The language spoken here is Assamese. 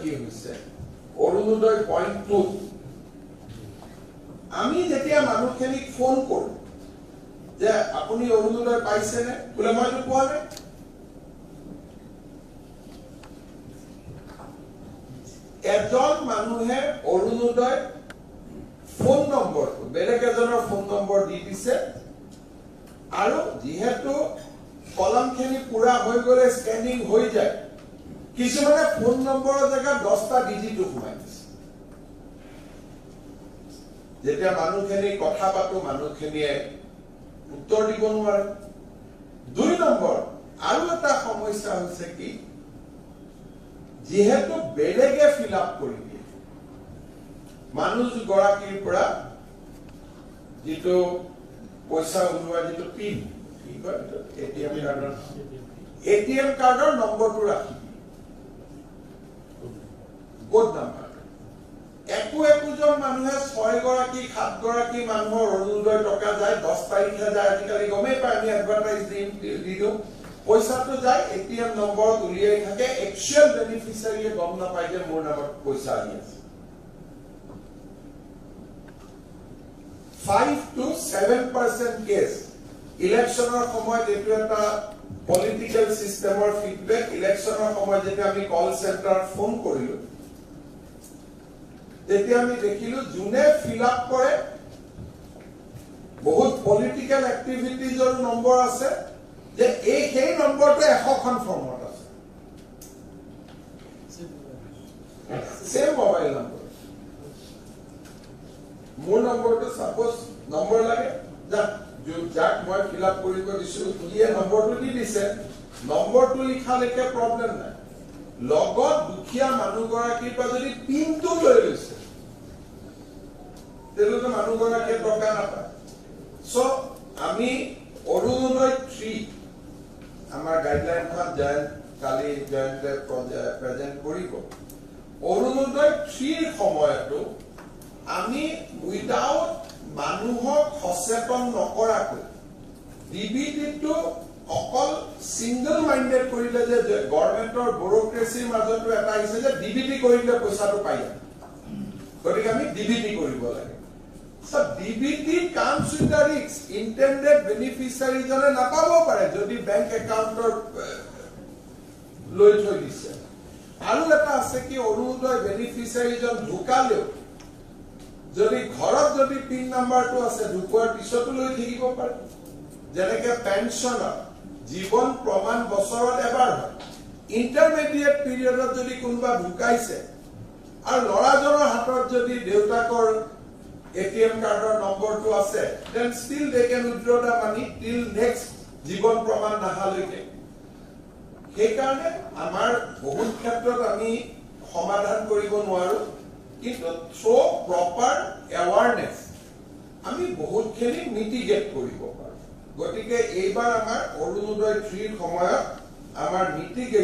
কি হৈছে অৰুণোদয় পইণ্ট 2 আমি যেতিয়া মানুহখিনিক ফোন কৰো যে আপুনি অৰুণোদয় পাইছেনে বোলে মইতো পোৱা নাই এজন মানুহে অৰুণোদয় ফোন নম্বৰটো বেলেগ এজনৰ ফোন নম্বৰ দি দিছে আৰু যেহেতু কলমখিনি পুৰা হৈ গলে স্কেনিং হৈ যায় কিছুমানে ফোন নম্বৰৰ জেগাত 10টা ডিজিটো সোমাই দিছে যেতিয়া মানুহখিনি কথা পাতো মানুহখিনিয়ে উত্তৰ দিব নোৱাৰে 2 নম্বৰ আৰু এটা সমস্যা হৈছে কি যেহেতু বেলেগে ফিল আপ কৰি দিয়ে মানুহ গৰাকীৰ পৰা যেটো পইচা উলোৱা যেটো পিন কি কয় এটিএম কাৰ্ডৰ নম্বৰটো ৰাখি কোড নাম্বাৰ একোজন মানুহে 6 গৰাকী 7 গৰাকী মানুহৰ অৰুণোদয় টকা যায় 10 তাৰিখে যায় আজিকালি গমেই পায় আমি এডভাৰটাইজ দি দিওঁ পইচাটো যায় এটিএম নম্বৰত উলিয়াই থাকে একচুৱেল বেনিফিচিয়াৰীয়ে গম নাপায় যে মোৰ নামত পইচা আহি আছে 5 to 7% কেছ ইলেকশ্যনৰ সময়ত এটো এটা পলিটিক্যাল সিস্টেমৰ ফিডব্যাক ইলেকশ্যনৰ সময়ত যেতিয়া আমি কল চেণ্টাৰ ফোন কৰিলো তেতিয়া আমি দেখিলো জুনে ফিল আপ কৰে বহুত পলিটিক্যাল এক্টিভিটিজৰ নম্বৰ আছে যে এই নম্বৰটো 100 খন ফৰ্মত আছে সেম মোবাইল নম্বৰ মোৰ নম্বৰটো সাপোজ নম্বৰ লাগে যাক মই ফিল আপ কৰিব দিছো ইয়ে নম্বৰটো দি দিছে নম্বৰটো লিখালৈকে প্ৰবলেম নাই লগত দুখীয়া মানুহগৰাকীৰ পৰা যদি পিনটো লৈ লৈছে তেলুকে মানুহগৰাকীয়ে টকা নাপায় সো আমি অৰুণোদয় 3 আমাৰ গাইডলাইনখন কালি জয়ন্তে প্ৰেজেন্ট কৰিব অৰুণোদয় 3 সময়তো আমি উইদাউট মানুহক সচেতন নকৰাকৈ ডিবিটিটো অকল সিঙ্গল মাইন্ডেড কৰিলে যে গভৰ্ণমেন্টৰ ব্যুৰোক্ৰেসিৰ মাজতো এটা আহিছে যে ডিবিটি কৰিলে পইচাটো পাই যায় গতিকে আমি ডিবিটি কৰিব লাগে so DBT comes with the risk intended beneficiary জনে নাপাব পাৰে যদি বেংক একাউণ্টৰ লৈ থৈ দিছে আৰু এটা আছে কি অৰুণোদয় বেনিফিচিয়াৰী জন ঢুকালেও যদি ঘৰত যদি পিন নাম্বাৰটো আছে ঢুকুৱাৰ পিছতো লৈ থাকিব পাৰে যেনেকে পেনশনৰ জীবন প্ৰমাণ বছৰত এবাৰ হয় ইন্টাৰমিডিয়েট পিৰিয়ডত যদি কোনোবা ঢুকাইছে আৰু লৰাজনৰ হাতত যদি দেউতাকৰ এটিএম কাৰ্ডৰ নম্বৰটো আছে then still they can withdraw the money till next জীবন প্ৰমাণ নাহালৈকে সেইকাৰণে আমাৰ বহুত ক্ষেত্ৰত আমি সমাধান কৰিব নোৱাৰো কিন্তু থ্ৰু প্ৰপাৰ এৱাৰনেস আমি বহুতখিনি মিটিগেট কৰিব পাৰো গতিকে এইবাৰ আমাৰ অৰুণোদয় 3 সময়ত আমাৰ মিটিগেট